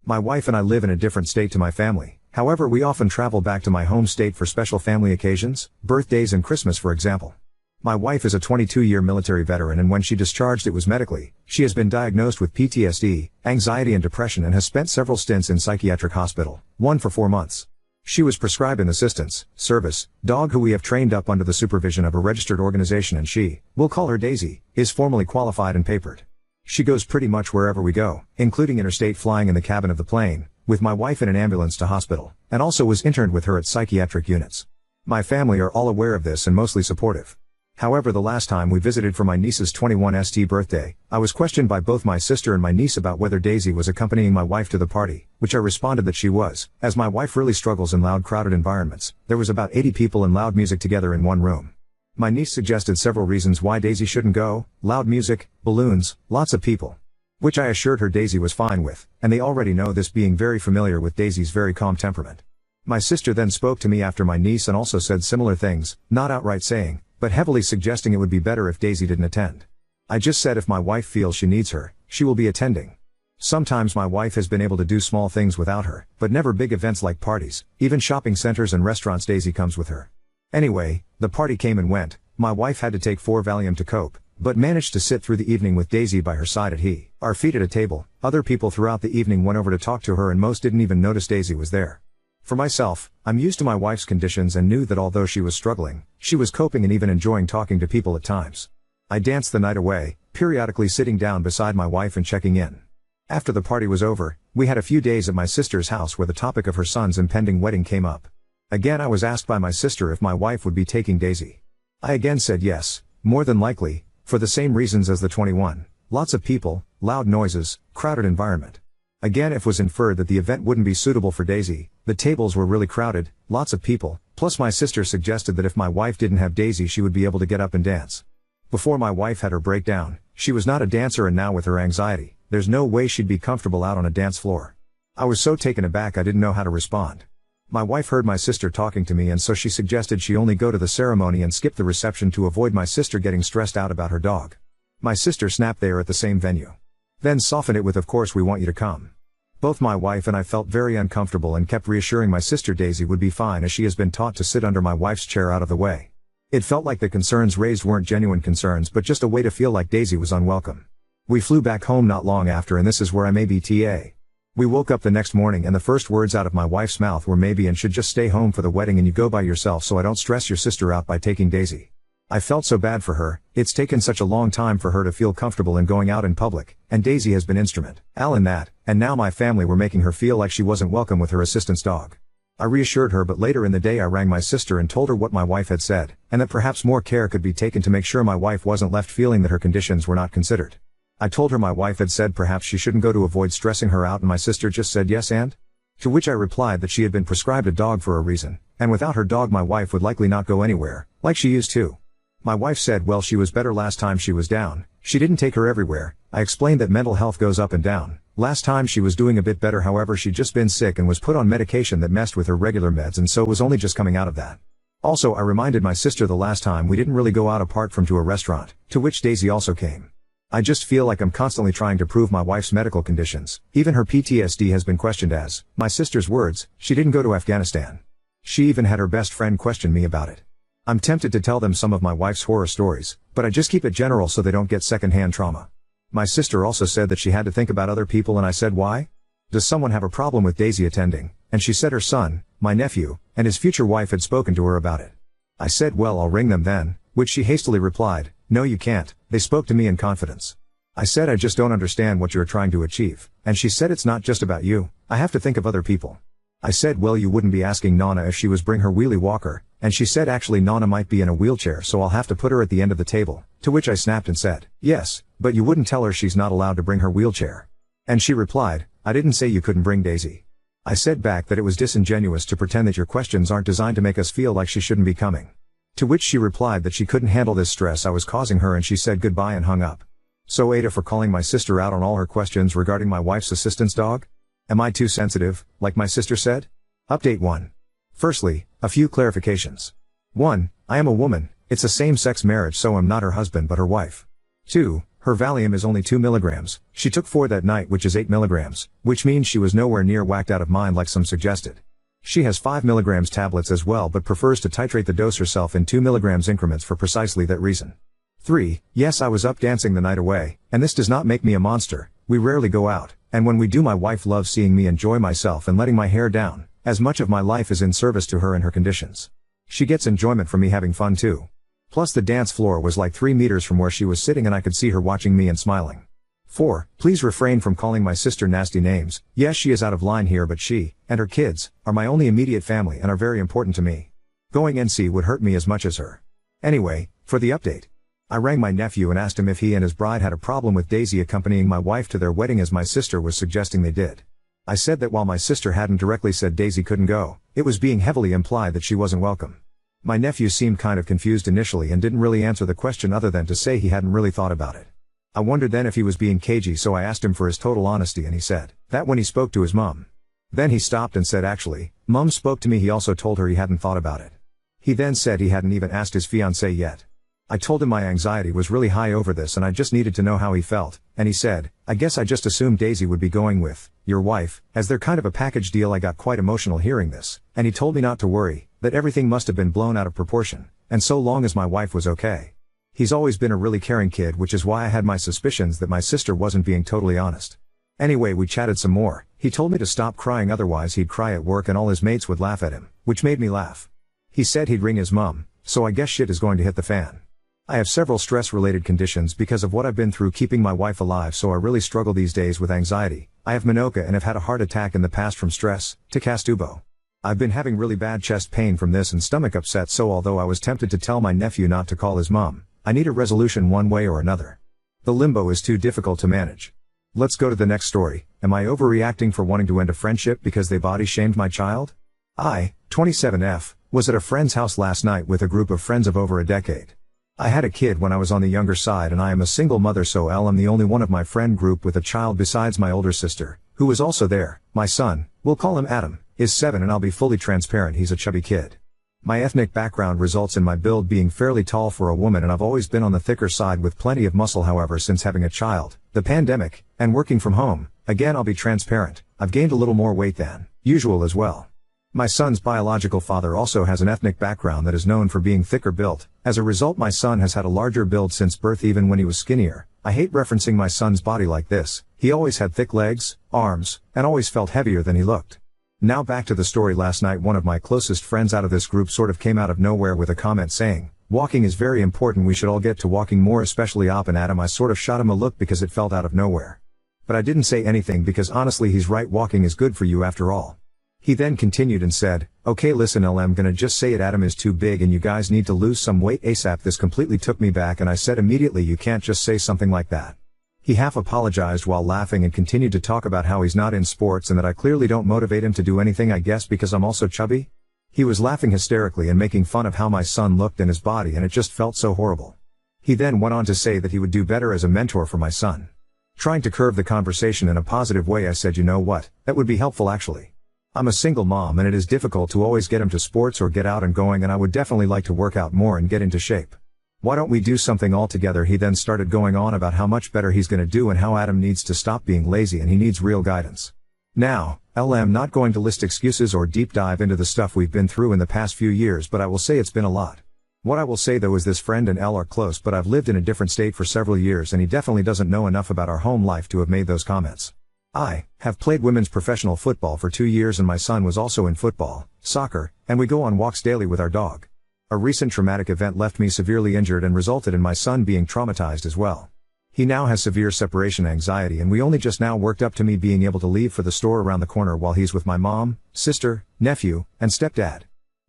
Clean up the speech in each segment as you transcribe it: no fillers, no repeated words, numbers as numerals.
My wife and I live in a different state to my family, however we often travel back to my home state for special family occasions, birthdays and Christmas for example. My wife is a 22-year military veteran and when she discharged it was medically. She has been diagnosed with PTSD, anxiety and depression and has spent several stints in psychiatric hospital, one for 4 months. She was prescribed an assistance, service, dog who we have trained up under the supervision of a registered organization and she, we'll call her Daisy, is formally qualified and papered. She goes pretty much wherever we go, including interstate flying in the cabin of the plane, with my wife in an ambulance to hospital, and also was interned with her at psychiatric units. My family are all aware of this and mostly supportive. However, the last time we visited for my niece's 21st birthday, I was questioned by both my sister and my niece about whether Daisy was accompanying my wife to the party, which I responded that she was, as my wife really struggles in loud crowded environments. There was about 80 people and loud music together in one room. My niece suggested several reasons why Daisy shouldn't go: loud music, balloons, lots of people. Which I assured her Daisy was fine with, and they already know this being very familiar with Daisy's very calm temperament. My sister then spoke to me after my niece and also said similar things, not outright saying, but heavily suggesting it would be better if Daisy didn't attend. I just said if my wife feels she needs her, she will be attending. Sometimes my wife has been able to do small things without her, but never big events like parties, even shopping centers and restaurants. Daisy comes with her. Anyway, the party came and went. My wife had to take 4 Valium to cope, but managed to sit through the evening with Daisy by her side at our feet at a table. Other people throughout the evening went over to talk to her and most didn't even notice Daisy was there. For myself, I'm used to my wife's conditions and knew that although she was struggling, she was coping and even enjoying talking to people at times. I danced the night away, periodically sitting down beside my wife and checking in. After the party was over, we had a few days at my sister's house where the topic of her son's impending wedding came up. Again I was asked by my sister if my wife would be taking Daisy. I again said yes, more than likely, for the same reasons as the 21. Lots of people, loud noises, crowded environment. Again it was inferred that the event wouldn't be suitable for Daisy. The tables were really crowded, lots of people, plus my sister suggested that if my wife didn't have Daisy she would be able to get up and dance. Before my wife had her breakdown, she was not a dancer and now with her anxiety, there's no way she'd be comfortable out on a dance floor. I was so taken aback I didn't know how to respond. My wife heard my sister talking to me and so she suggested she only go to the ceremony and skip the reception to avoid my sister getting stressed out about her dog. My sister snapped they are at the same venue. Then softened it with of course we want you to come. Both my wife and I felt very uncomfortable and kept reassuring my sister Daisy would be fine as she has been taught to sit under my wife's chair out of the way. It felt like the concerns raised weren't genuine concerns but just a way to feel like Daisy was unwelcome. We flew back home not long after and this is where I may be TA. We woke up the next morning and the first words out of my wife's mouth were maybe and should just stay home for the wedding and you go by yourself so I don't stress your sister out by taking Daisy. I felt so bad for her. It's taken such a long time for her to feel comfortable in going out in public, and Daisy has been instrumental in that, and now my family were making her feel like she wasn't welcome with her assistant's dog. I reassured her but later in the day I rang my sister and told her what my wife had said, and that perhaps more care could be taken to make sure my wife wasn't left feeling that her conditions were not considered. I told her my wife had said perhaps she shouldn't go to avoid stressing her out and my sister just said yes and? To which I replied that she had been prescribed a dog for a reason, and without her dog my wife would likely not go anywhere, like she used to. My wife said well she was better last time she was down, she didn't take her everywhere. I explained that mental health goes up and down. Last time she was doing a bit better however she'd just been sick and was put on medication that messed with her regular meds and so was only just coming out of that. Also I reminded my sister the last time we didn't really go out apart from to a restaurant, to which Daisy also came. I just feel like I'm constantly trying to prove my wife's medical conditions. Even her PTSD has been questioned as, my sister's words, she didn't go to Afghanistan. She even had her best friend question me about it. I'm tempted to tell them some of my wife's horror stories, but I just keep it general so they don't get secondhand trauma. My sister also said that she had to think about other people and I said why? Does someone have a problem with Daisy attending? And she said her son, my nephew, and his future wife had spoken to her about it. I said well I'll ring them then, which she hastily replied, no you can't, they spoke to me in confidence. I said I just don't understand what you're trying to achieve, and she said it's not just about you, I have to think of other people. I said well you wouldn't be asking Nana if she was bring her wheelie walker, and she said actually Nana might be in a wheelchair so I'll have to put her at the end of the table, to which I snapped and said, yes, but you wouldn't tell her she's not allowed to bring her wheelchair. And she replied, I didn't say you couldn't bring Daisy. I said back that it was disingenuous to pretend that your questions aren't designed to make us feel like she shouldn't be coming. To which she replied that she couldn't handle this stress I was causing her and she said goodbye and hung up. So Ada for calling my sister out on all her questions regarding my wife's assistant's dog? Am I too sensitive, like my sister said? Update 1. Firstly, a few clarifications. 1. I am a woman, it's a same-sex marriage so I'm not her husband but her wife. 2. Her Valium is only 2 milligrams, she took 4 that night which is 8 milligrams, which means she was nowhere near whacked out of mind like some suggested. She has 5 milligrams tablets as well but prefers to titrate the dose herself in 2 milligrams increments for precisely that reason. 3. Yes, I was up dancing the night away, and this does not make me a monster. We rarely go out, and when we do my wife loves seeing me enjoy myself and letting my hair down, as much of my life is in service to her and her conditions. She gets enjoyment from me having fun too. Plus the dance floor was like 3 meters from where she was sitting and I could see her watching me and smiling. 4. Please refrain from calling my sister nasty names. Yes, she is out of line here but she, and her kids, are my only immediate family and are very important to me. Going NC would hurt me as much as her. Anyway, for the update. I rang my nephew and asked him if he and his bride had a problem with Daisy accompanying my wife to their wedding as my sister was suggesting they did. I said that while my sister hadn't directly said Daisy couldn't go, it was being heavily implied that she wasn't welcome. My nephew seemed kind of confused initially and didn't really answer the question other than to say he hadn't really thought about it. I wondered then if he was being cagey, so I asked him for his total honesty and he said that when he spoke to his mom. Then he stopped and said actually, Mom spoke to me. He also told her he hadn't thought about it. He then said he hadn't even asked his fiancée yet. I told him my anxiety was really high over this and I just needed to know how he felt, and he said, I guess I just assumed Daisy would be going with your wife, as they're kind of a package deal. I got quite emotional hearing this, and he told me not to worry, that everything must have been blown out of proportion, and so long as my wife was okay. He's always been a really caring kid, which is why I had my suspicions that my sister wasn't being totally honest. Anyway, we chatted some more. He told me to stop crying otherwise he'd cry at work and all his mates would laugh at him, which made me laugh. He said he'd ring his mom, so I guess shit is going to hit the fan. I have several stress-related conditions because of what I've been through keeping my wife alive, so I really struggle these days with anxiety. I have Minoka and have had a heart attack in the past from stress, to Castubo. I've been having really bad chest pain from this and stomach upset, so although I was tempted to tell my nephew not to call his mom, I need a resolution one way or another. The limbo is too difficult to manage. Let's go to the next story. Am I overreacting for wanting to end a friendship because they body shamed my child? I, 27F, was at a friend's house last night with a group of friends of over a decade. I had a kid when I was on the younger side and I am a single mother, so I'm the only one of my friend group with a child besides my older sister, who was also there. My son, we'll call him Adam, is 7 and I'll be fully transparent, he's a chubby kid. My ethnic background results in my build being fairly tall for a woman and I've always been on the thicker side with plenty of muscle. However, since having a child, the pandemic, and working from home, again I'll be transparent, I've gained a little more weight than usual as well. My son's biological father also has an ethnic background that is known for being thicker built. As a result, my son has had a larger build since birth even when he was skinnier. I hate referencing my son's body like this. He always had thick legs, arms, and always felt heavier than he looked. Now back to the story. Last night one of my closest friends out of this group sort of came out of nowhere with a comment saying, walking is very important, we should all get to walking more, especially Op and Adam. I sort of shot him a look because it felt out of nowhere. But I didn't say anything because honestly he's right, walking is good for you after all. He then continued and said, okay listen I'm gonna just say it, Adam is too big and you guys need to lose some weight ASAP. This completely took me back and I said immediately, you can't just say something like that. He half apologized while laughing and continued to talk about how he's not in sports and that I clearly don't motivate him to do anything, I guess because I'm also chubby. He was laughing hysterically and making fun of how my son looked and his body, and it just felt so horrible. He then went on to say that he would do better as a mentor for my son. Trying to curve the conversation in a positive way, I said, you know what, that would be helpful actually. I'm a single mom and it is difficult to always get him to sports or get out and going, and I would definitely like to work out more and get into shape. Why don't we do something all together? He then started going on about how much better he's gonna do and how Adam needs to stop being lazy and he needs real guidance. Now, I'm not going to list excuses or deep dive into the stuff we've been through in the past few years, but I will say it's been a lot. What I will say though is this friend and L are close, but I've lived in a different state for several years and he definitely doesn't know enough about our home life to have made those comments. I have played women's professional football for 2 years and my son was also in football, soccer, and we go on walks daily with our dog. A recent traumatic event left me severely injured and resulted in my son being traumatized as well. He now has severe separation anxiety and we only just now worked up to me being able to leave for the store around the corner while he's with my mom, sister, nephew, and stepdad.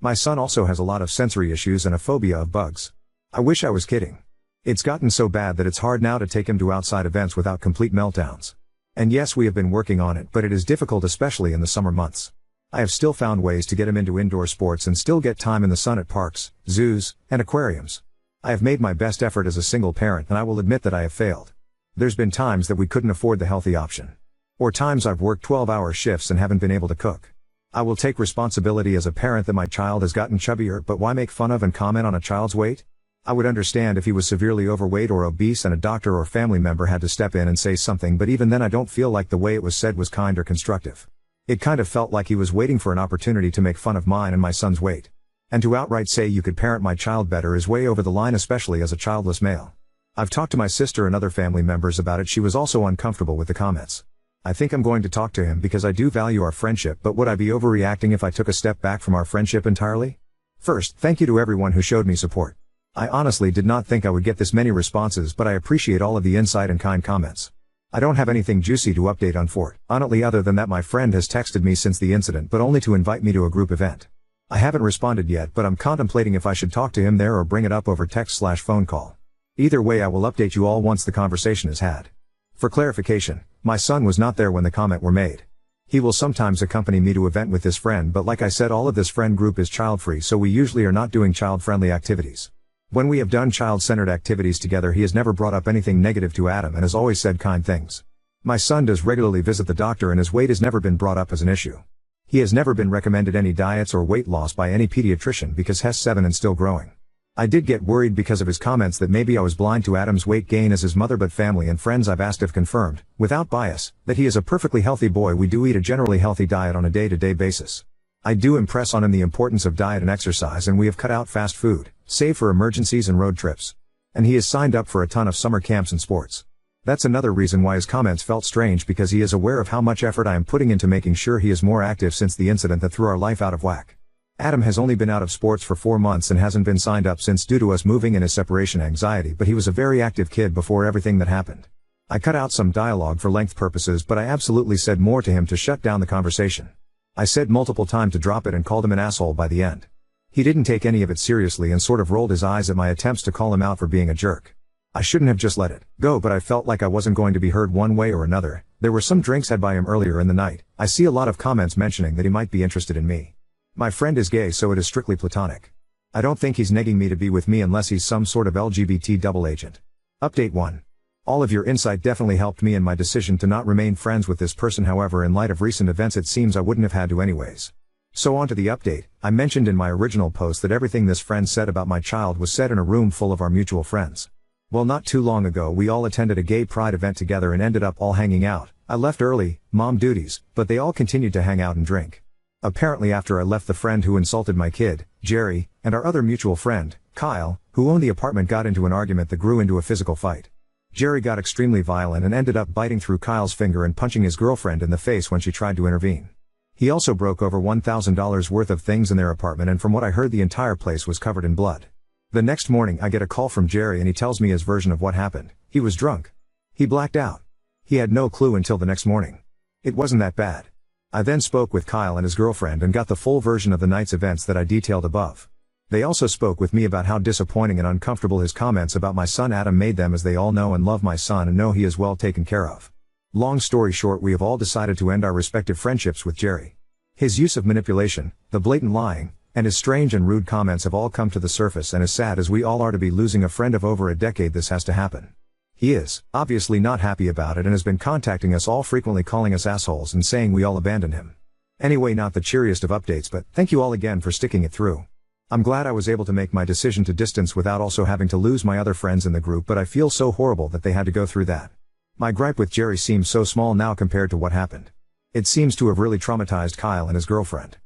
My son also has a lot of sensory issues and a phobia of bugs. I wish I was kidding. It's gotten so bad that it's hard now to take him to outside events without complete meltdowns. And yes, we have been working on it, but it is difficult especially in the summer months. I have still found ways to get him into indoor sports and still get time in the sun at parks, zoos, and aquariums. I have made my best effort as a single parent and I will admit that I have failed. There's been times that we couldn't afford the healthy option. Or times I've worked 12-hour shifts and haven't been able to cook. I will take responsibility as a parent that my child has gotten chubbier, but why make fun of and comment on a child's weight? I would understand if he was severely overweight or obese and a doctor or family member had to step in and say something, but even then I don't feel like the way it was said was kind or constructive. It kind of felt like he was waiting for an opportunity to make fun of mine and my son's weight. And to outright say you could parent my child better is way over the line, especially as a childless male. I've talked to my sister and other family members about it. She was also uncomfortable with the comments. I think I'm going to talk to him because I do value our friendship, but would I be overreacting if I took a step back from our friendship entirely? First, thank you to everyone who showed me support. I honestly did not think I would get this many responses, but I appreciate all of the insight and kind comments. I don't have anything juicy to update unfortunately, other than that my friend has texted me since the incident, but only to invite me to a group event. I haven't responded yet, but I'm contemplating if I should talk to him there or bring it up over text/phone call. Either way, I will update you all once the conversation is had. For clarification, my son was not there when the comment were made. He will sometimes accompany me to event with this friend, but like I said, all of this friend group is child-free, so we usually are not doing child-friendly activities. When we have done child-centered activities together, he has never brought up anything negative to Adam and has always said kind things. My son does regularly visit the doctor and his weight has never been brought up as an issue. He has never been recommended any diets or weight loss by any pediatrician because he's 7 and still growing. I did get worried because of his comments that maybe I was blind to Adam's weight gain as his mother, but family and friends I've asked have confirmed, without bias, that he is a perfectly healthy boy. We do eat a generally healthy diet on a day-to-day basis. I do impress on him the importance of diet and exercise, and we have cut out fast food, save for emergencies and road trips. And he is signed up for a ton of summer camps and sports. That's another reason why his comments felt strange, because he is aware of how much effort I am putting into making sure he is more active since the incident that threw our life out of whack. Adam has only been out of sports for 4 months and hasn't been signed up since due to us moving and his separation anxiety, but he was a very active kid before everything that happened. I cut out some dialogue for length purposes, but I absolutely said more to him to shut down the conversation. I said multiple times to drop it and called him an asshole by the end. He didn't take any of it seriously and sort of rolled his eyes at my attempts to call him out for being a jerk. I shouldn't have just let it go, but I felt like I wasn't going to be heard one way or another. There were some drinks had by him earlier in the night. I see a lot of comments mentioning that he might be interested in me. My friend is gay, so it is strictly platonic. I don't think he's negging me to be with me unless he's some sort of LGBT double agent. Update 1. All of your insight definitely helped me in my decision to not remain friends with this person. However, in light of recent events, it seems I wouldn't have had to anyways. So on to the update. I mentioned in my original post that everything this friend said about my child was said in a room full of our mutual friends. Well, not too long ago we all attended a gay pride event together and ended up all hanging out. I left early, mom duties, but they all continued to hang out and drink. Apparently after I left, the friend who insulted my kid, Jerry, and our other mutual friend, Kyle, who owned the apartment, got into an argument that grew into a physical fight. Jerry got extremely violent and ended up biting through Kyle's finger and punching his girlfriend in the face when she tried to intervene. He also broke over $1,000 worth of things in their apartment, and from what I heard, the entire place was covered in blood. The next morning I get a call from Jerry and he tells me his version of what happened. He was drunk. He blacked out. He had no clue until the next morning. It wasn't that bad. I then spoke with Kyle and his girlfriend and got the full version of the night's events that I detailed above. They also spoke with me about how disappointing and uncomfortable his comments about my son Adam made them, as they all know and love my son and know he is well taken care of. Long story short, we have all decided to end our respective friendships with Jerry. His use of manipulation, the blatant lying, and his strange and rude comments have all come to the surface, and as sad as we all are to be losing a friend of over a decade, this has to happen. He is, obviously, not happy about it and has been contacting us all frequently, calling us assholes and saying we all abandoned him. Anyway, not the cheeriest of updates, but thank you all again for sticking it through. I'm glad I was able to make my decision to distance without also having to lose my other friends in the group, but I feel so horrible that they had to go through that. My gripe with Jerry seems so small now compared to what happened. It seems to have really traumatized Kyle and his girlfriend.